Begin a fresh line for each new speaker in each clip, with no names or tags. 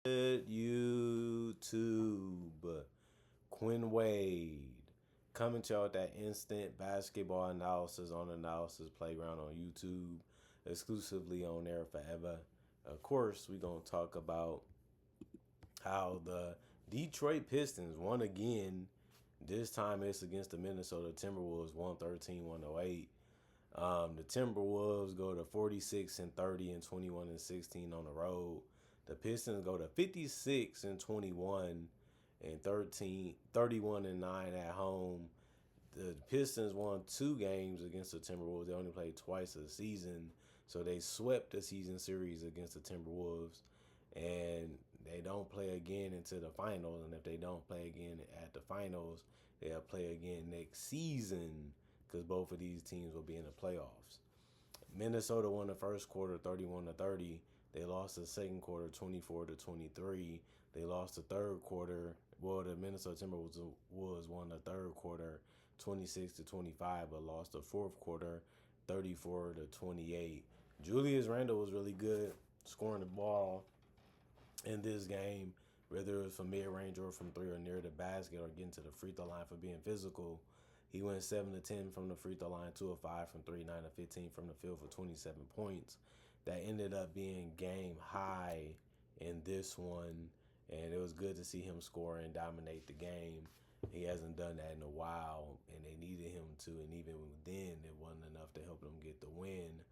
Good YouTube. Quinn Wade coming to you with that instant basketball analysis on Analysis Playground on YouTube, exclusively on there forever. Of course, we're going to talk about how the Detroit Pistons won again. This time it's against the Minnesota Timberwolves, 113-108. The Timberwolves go to 46-30 and 21-16 on the road. The Pistons go to 56-21 and 31-9 at home. The Pistons won 2 games against the Timberwolves. They only played twice a season, so they swept the season series against the Timberwolves, and they don't play again into the finals. And if they don't play again at the finals, they'll play again next season because both of these teams will be in the playoffs. Minnesota won the first quarter 31-30. They lost the second quarter 24-23. They lost the third quarter. Well, the Minnesota Timberwolves won the third quarter 26-25, but lost the fourth quarter 34-28. Julius Randle was really good scoring the ball in this game, whether it was from mid-range or from three or near the basket or getting to the free throw line for being physical. He went 7-10 from the free throw line, 2 of 5 from 3, 9 of 15 from the field for 27 points. That ended up being game high in this one, and it was good to see him score and dominate the game. He hasn't done that in a while, and they needed him to, and even then, it wasn't enough to help them get the win.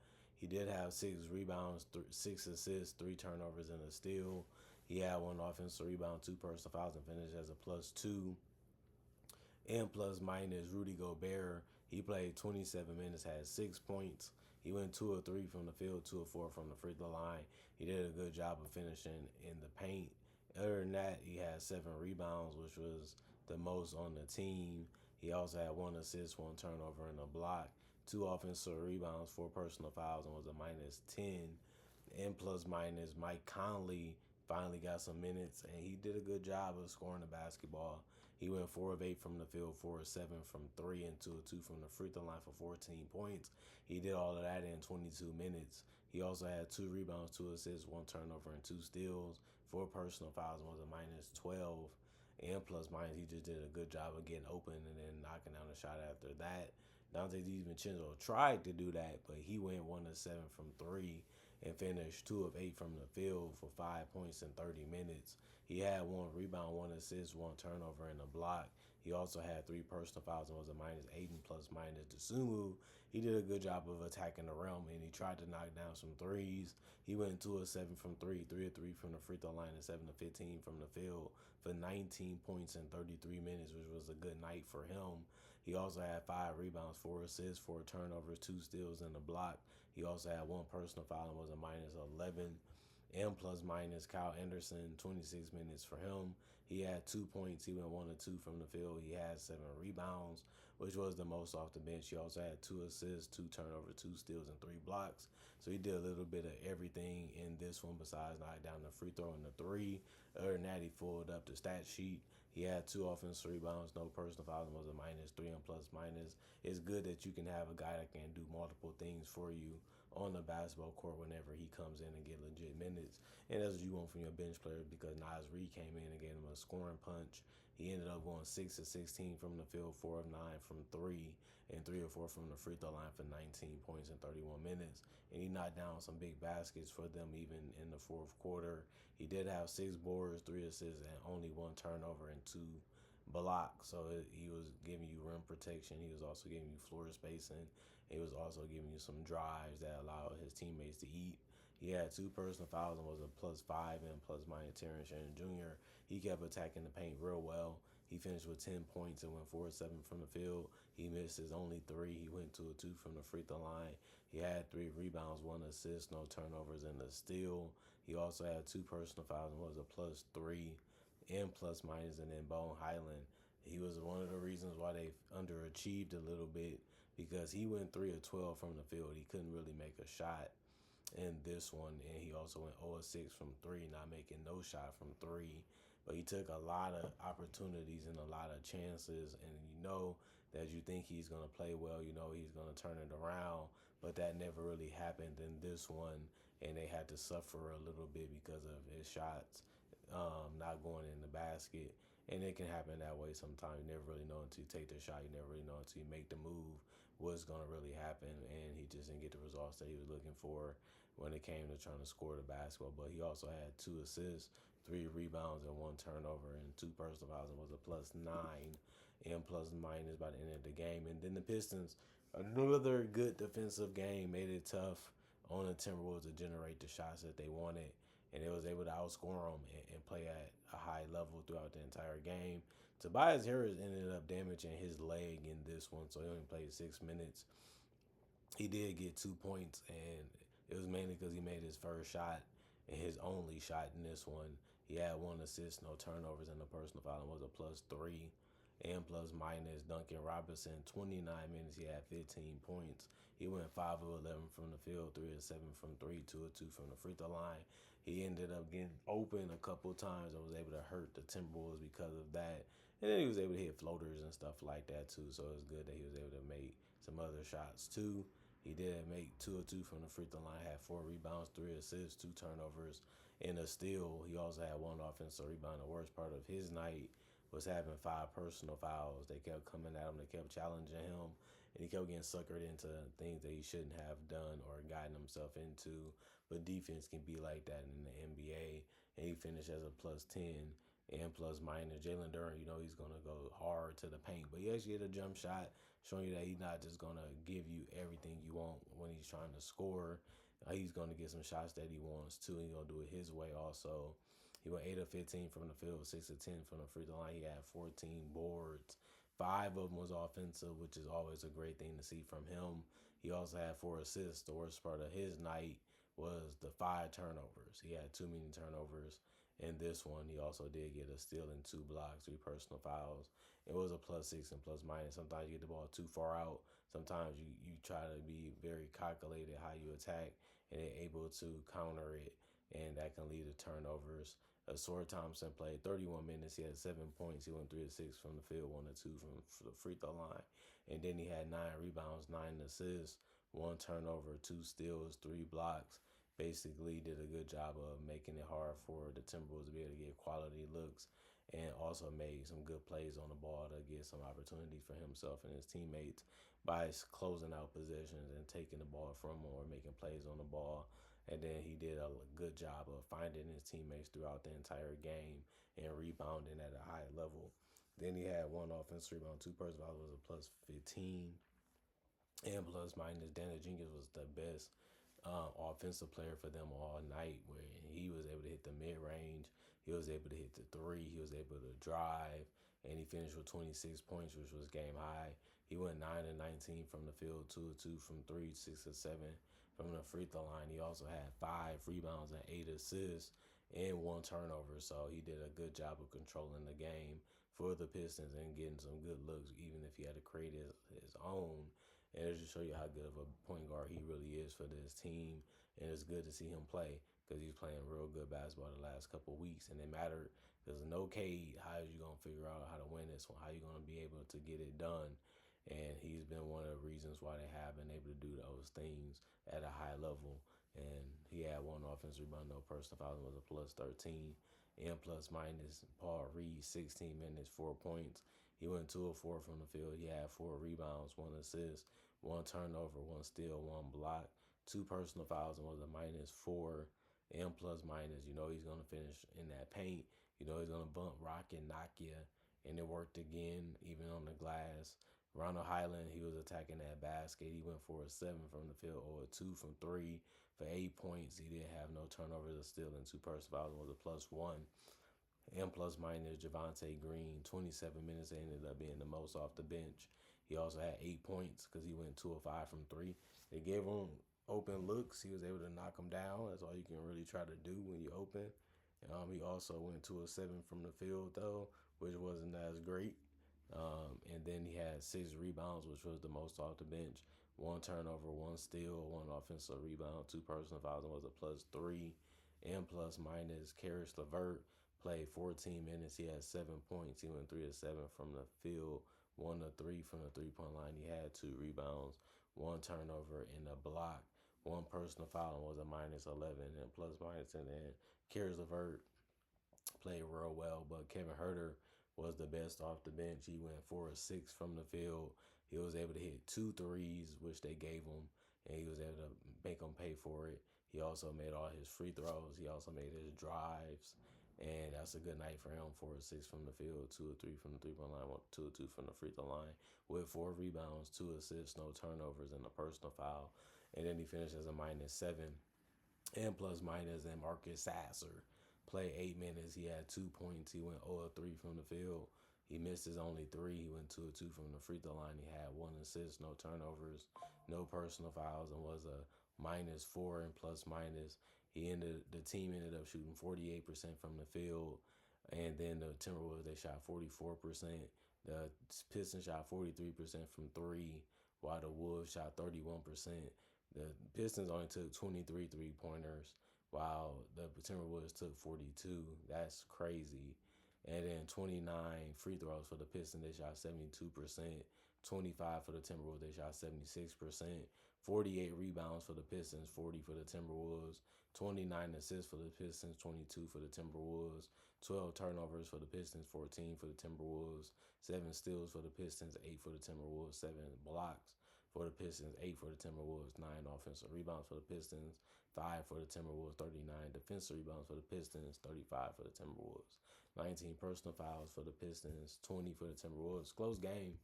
He did have 6 rebounds, 6 assists, 3 turnovers, and a steal. He had 1 offensive rebound, 2 personal fouls, and finished as a +2. And plus minus Rudy Gobert. He played 27 minutes, had 6 points. He went 2 of 3 from the field, 2 of 4 from the free throw line. He did a good job of finishing in the paint. Other than that, he had 7 rebounds, which was the most on the team. He also had 1 assist, 1 turnover, and a block, 2 offensive rebounds, 4 personal fouls, and was a -10. And plus minus Mike Conley finally got some minutes, and he did a good job of scoring the basketball. He went 4 of 8 from the field, 4 of 7 from 3, and 2 of 2 from the free throw line for 14 points. He did all of that in 22 minutes. He also had 2 rebounds, 2 assists, 1 turnover, and 2 steals, 4 personal fouls, and was a -12. And plus minus, he just did a good job of getting open and then knocking down a shot after that. Dante DiVincenzo tried to do that, but he went 1 of 7 from 3 and finished 2 of 8 from the field for 5 points in 30 minutes. He had 1 rebound, 1 assist, 1 turnover, and a block. He also had 3 personal fouls and was a -8. And plus minus Desumu, he did a good job of attacking the rim, and he tried to knock down some threes. He went 2 of 7 from 3, 3 of 3 from the free throw line, and 7 of 15 from the field for 19 points in 33 minutes, which was a good night for him. He also had 5 rebounds, 4 assists, 4 turnovers, 2 steals, and a block. He also had 1 personal foul and was a -11. And plus minus Kyle Anderson, 26 minutes for him. He had 2 points. He went 1 of 2 from the field. He had 7 rebounds, which was the most off the bench. He also had 2 assists, 2 turnovers, 2 steals, and 3 blocks. So he did a little bit of everything in this one besides knock down the free throw and the 3. Other than that, he filled up the stat sheet. He had 2 offensive rebounds, no personal fouls, and was a -3 and plus minus. It's good that you can have a guy that can do multiple things for you on the basketball court whenever he comes in and get legit minutes. And that's what you want from your bench player, because Nas Reed came in and gave him a scoring punch. He ended up going 6 of 16 from the field, 4 of 9 from 3, and 3 of 4 from the free throw line for 19 points in 31 minutes. And he knocked down some big baskets for them even in the fourth quarter. He did have 6 boards, 3 assists, and only 1 turnover and 2 blocks. So he was giving you rim protection. He was also giving you floor spacing. He was also giving you some drives that allowed his teammates to eat. He had 2 personal fouls and was a +5 and plus minus Terrence Shannon Jr. He kept attacking the paint real well. He finished with 10 points and went 4 of 7 from the field. He missed his only 3. He went 2 of 2 from the free throw line. He had 3 rebounds, 1 assist, no turnovers, and a steal. He also had 2 personal fouls and was a +3 and plus minus. And then Bone Highland, he was one of the reasons why they underachieved a little bit, because he went 3 of 12 from the field. He couldn't really make a shot in this one, and he also went 0 of 6 from 3, not making no shot from 3. But he took a lot of opportunities and a lot of chances, and you know that you think he's going to play well, you know he's going to turn it around, but that never really happened in this one, and they had to suffer a little bit because of his shots. not going in the basket. And it can happen that way sometimes. You never really know until you take the shot. You never really know until you make the move what's going to really happen. And he just didn't get the results that he was looking for when it came to trying to score the basketball. But he also had 2 assists, 3 rebounds, and 1 turnover, and 2 personal fouls, and was a +9 and plus minus by the end of the game. And then the Pistons, another good defensive game, made it tough on the Timberwolves to generate the shots that they wanted, and they was able to outscore them and play at a high level throughout the entire game. Tobias Harris ended up damaging his leg in this one, so he only played 6 minutes. He did get 2 points, and it was mainly because he made his first shot and his only shot in this one. He had 1 assist, no turnovers, and the personal foul and was a +3 and plus minus. Duncan Robinson, 29 minutes, he had 15 points. He went 5 of 11 from the field, 3 of 7 from three, 2 of 2 from the free throw line. He ended up getting open a couple times and was able to hurt the Timberwolves because of that. And then he was able to hit floaters and stuff like that too. So it was good that he was able to make some other shots too. He did make 2 of 2 from the free throw line, had 4 rebounds, 3 assists, 2 turnovers, and a steal. He also had 1 offensive rebound. The worst part of his night was having 5 personal fouls. They kept coming at him, they kept challenging him, and he kept getting suckered into things that he shouldn't have done or gotten himself into. But defense can be like that in the NBA, and he finished as a +10 and plus minus. Jalen Duren, he's going to go hard to the paint, but he actually hit a jump shot, showing you that he's not just going to give you everything you want when he's trying to score. He's going to get some shots that he wants too. He's going to do it his way also. He went 8 of 15 from the field, 6 of 10 from the free throw line. He had 14 boards. 5 of them was offensive, which is always a great thing to see from him. He also had 4 assists. The worst part of his night was the 5 turnovers. He had too many turnovers in this one. He also did get a steal and 2 blocks, 3 personal fouls. It was a +6 and plus minus. Sometimes you get the ball too far out. Sometimes you try to be very calculated how you attack, and they're able to counter it, and that can lead to turnovers. Sword Thompson played 31 minutes. He had 7 points. He went 3 of 6 from the field, 1 of 2 from the free throw line. And then he had 9 rebounds, 9 assists, 1 turnover, 2 steals, 3 blocks. Basically did a good job of making it hard for the Timberwolves to be able to get quality looks, and also made some good plays on the ball to get some opportunities for himself and his teammates by closing out possessions and taking the ball from him or making plays on the ball. And then he did a good job of finding his teammates throughout the entire game and rebounding at a high level. Then he had 1 offensive rebound, 2 personal fouls, was a +15 and plus minus. Daniel Jenkins was the best offensive player for them all night, where he was able to hit the mid range, he was able to hit the three, he was able to drive, and he finished with 26 points, which was game high. He went 9 of 19 from the field, 2 of 2 from three, 6 of 7 from the free throw line. He also had 5 rebounds and 8 assists and 1 turnover, so he did a good job of controlling the game for the Pistons and getting some good looks, even if he had to create his own. And it just show you how good of a point guard he really is for this team. And it's good to see him play because he's playing real good basketball the last couple of weeks. And it mattered. There's no Cade. How are you going to figure out how to win this one? How are you going to be able to get it done? And he's been one of the reasons why they have been able to do those things at a high level. And he had 1 offensive rebound, no personal foul, was a +13 and plus minus. Paul Reed, 16 minutes, 4 points. He went 2 of 4 from the field. He had 4 rebounds, 1 assist, 1 turnover, 1 steal, 1 block, 2 personal fouls, and was a -4 and plus minus. He's going to finish in that paint. He's going to bump, rock, and knock you. And it worked again, even on the glass. Ronald Highland, he was attacking that basket. He went 4 of 7 from the field, or 2 from 3 for 8 points. He didn't have no turnovers or steal, and 2 personal fouls, was a +1 and plus minus. Javante Green, 27 minutes, ended up being the most off the bench. He also had 8 points because he went 2 of 5 from 3. They gave him open looks. He was able to knock them down. That's all you can really try to do when you open. He also went 2 of 7 from the field, though, which wasn't as great. And then he had 6 rebounds, which was the most off the bench. 1 turnover, 1 steal, 1 offensive rebound, 2 personal fouls, and was a +3 and plus minus. Karis LeVert played 14 minutes. He had 7 points. He went 3 of 7 from the field, 1 of 3 from the 3-point line. He had 2 rebounds, 1 turnover, and a block. 1 personal foul, and was a -11 and plus minus. And then Karis LeVert played real well, but Kevin Herter was the best off the bench. He went 4 of 6 from the field. He was able to hit 2 threes, which they gave him, and he was able to make them pay for it. He also made all his free throws. He also made his drives, and that's a good night for him. 4 of 6 from the field, 2 of 3 from the 3-point line, 2 of 2 from the free throw line, with 4 rebounds, 2 assists, no turnovers, and a personal foul. And then he finished as a -7 and plus minus. And Marcus Sasser played 8 minutes. He had 2 points. He went 0 of 3 from the field. He missed his only three. He went 2 of 2 from the free throw line. He had 1 assist, no turnovers, no personal fouls, and was a -4 and plus minus. The team ended up shooting 48% from the field, and then the Timberwolves, they shot 44%. The Pistons shot 43% from three, while the Wolves shot 31%. The Pistons only took 23 3-pointers, while the Timberwolves took 42. That's crazy. And then 29 free throws for the Pistons, they shot 72%. 25 for the Timberwolves, they shot 76%. 48 rebounds for the Pistons, 40 for the Timberwolves. 29 assists for the Pistons, 22 for the Timberwolves. 12 turnovers for the Pistons, 14 for the Timberwolves. 7 steals for the Pistons, 8 for the Timberwolves. 7 blocks for the Pistons, 8 for the Timberwolves. 9 offensive rebounds for the Pistons, 5 for the Timberwolves. 39 defensive rebounds for the Pistons, 35 for the Timberwolves. 19 personal fouls for the Pistons, 20 for the Timberwolves. Close game,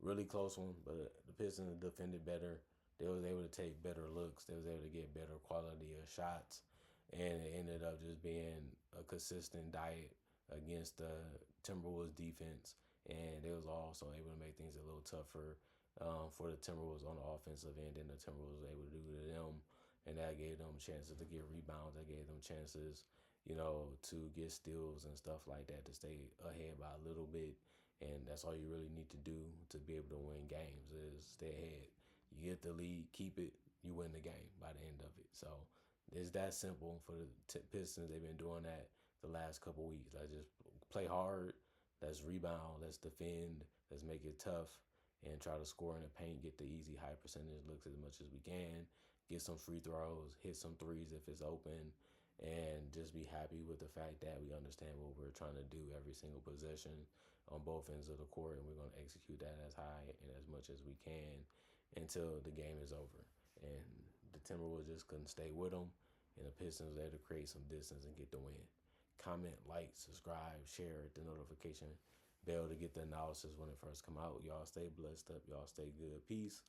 really close one, but the Pistons defended better. They was able to take better looks. They was able to get better quality of shots, and it ended up just being a consistent diet against the Timberwolves defense. And they was also able to make things a little tougher for the Timberwolves on the offensive end, and the Timberwolves was able to do to them, and that gave them chances to get rebounds. That gave them chances, to get steals and stuff like that, to stay ahead by a little bit. And that's all you really need to do to be able to win games is stay ahead. You get the lead, keep it, you win the game by the end of it. So it's that simple for the Pistons. They've been doing that the last couple weeks. Let's just play hard. Let's rebound. Let's defend. Let's make it tough and try to score in the paint, get the easy high percentage looks as much as we can, get some free throws, hit some threes if it's open, and just be happy with the fact that we understand what we're trying to do every single possession on both ends of the court, and we're going to execute that as high and as much as we can until the game is over. And the Timberwolves just couldn't stay with them, and the Pistons were there to create some distance and get the win. Comment, like, subscribe, share, hit the notification bell to get the analysis when it first come out. Y'all stay blessed up. Y'all stay good. Peace.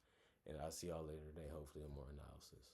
And I'll see y'all later today, hopefully, with more analysis.